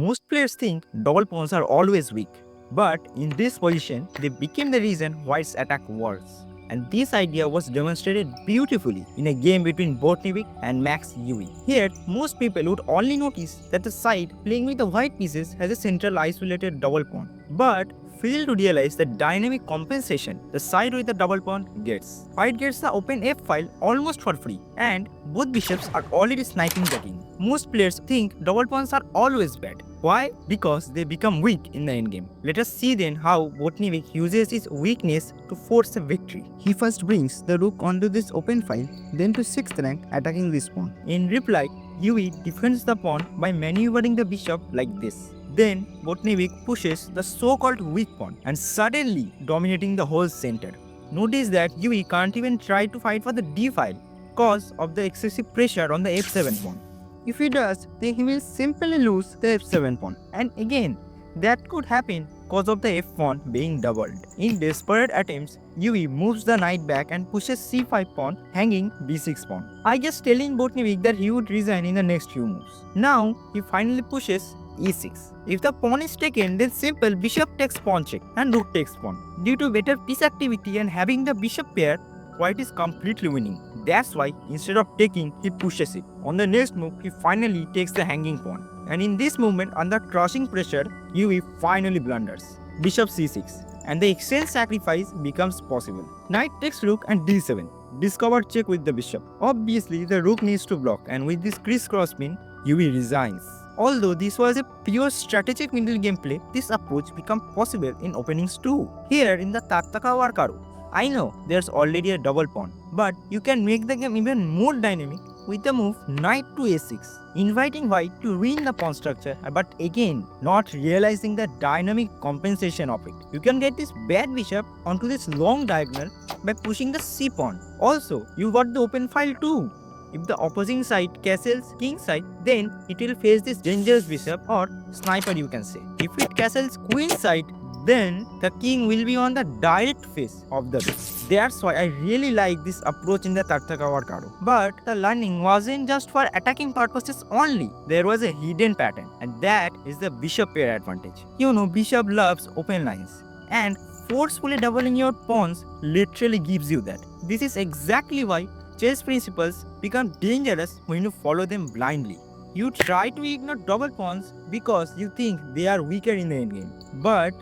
Most players think double pawns are always weak, but in this position, they became the reason why its attack works. And this idea was demonstrated beautifully in a game between Botnivik and Max Yui. Here, most people would only notice that the side playing with the white pieces has a central isolated double pawn, but fail to realize the dynamic compensation the side with the double pawn gets. White gets the open f file almost for free, and both bishops are already sniping the king. Most players think double pawns are always bad. Why? Because they become weak in the endgame. Let us see then how Botnivik uses his weakness to force a victory. He first brings the rook onto this open file, then to 6th rank attacking this pawn. In reply, Yui defends the pawn by maneuvering the bishop like this. Then Botnivik pushes the so-called weak pawn and suddenly dominating the whole center. Notice that Yui can't even try to fight for the d file because of the excessive pressure on the f7 pawn. If he does, then he will simply lose the f7 pawn. And again, that could happen because of the f pawn being doubled. In desperate attempts, Yui moves the knight back and pushes c5 pawn, hanging d6 pawn. I just telling Botnivik that he would resign in the next few moves. Now, he finally pushes e6. If the pawn is taken, then simple bishop takes pawn check and rook takes pawn. Due to better piece activity and having the bishop pair, white is completely winning. That's why instead of taking, he pushes it. On the next move, he finally takes the hanging pawn. And in this movement, under crushing pressure, Yui finally blunders. Bishop c6. And the exchange sacrifice becomes possible. Knight takes rook and d7. Discovered check with the bishop. Obviously, the rook needs to block, and with this crisscross pin, Yui resigns. Although this was a pure strategic middle gameplay, this approach becomes possible in openings too. Here in the Taktaka Warkaru, I know there's already a double pawn, but you can make the game even more dynamic with the move knight to a6, inviting white to ruin the pawn structure, but again not realizing the dynamic compensation of it. You can get this bad bishop onto this long diagonal by pushing the c pawn. Also, you got the open file too. If the opposing side castles king side, then it will face this dangerous bishop or sniper you can say. If it castles queen side, then the king will be on the direct face of the rook. That's why I really like this approach in the Taktaka Warkaru. But the learning wasn't just for attacking purposes only. There was a hidden pattern, and that is the bishop pair advantage. You know, bishop loves open lines, and forcefully doubling your pawns literally gives you that. This is exactly why chess principles become dangerous when you follow them blindly. You try to ignore double pawns because you think they are weaker in the endgame. But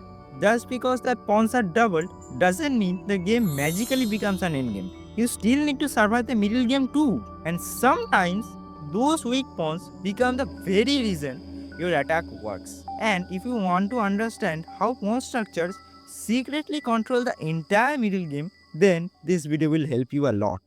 just because the pawns are doubled doesn't mean the game magically becomes an endgame. You still need to survive the middle game too. And sometimes those weak pawns become the very reason your attack works. And if you want to understand how pawn structures secretly control the entire middle game, then this video will help you a lot.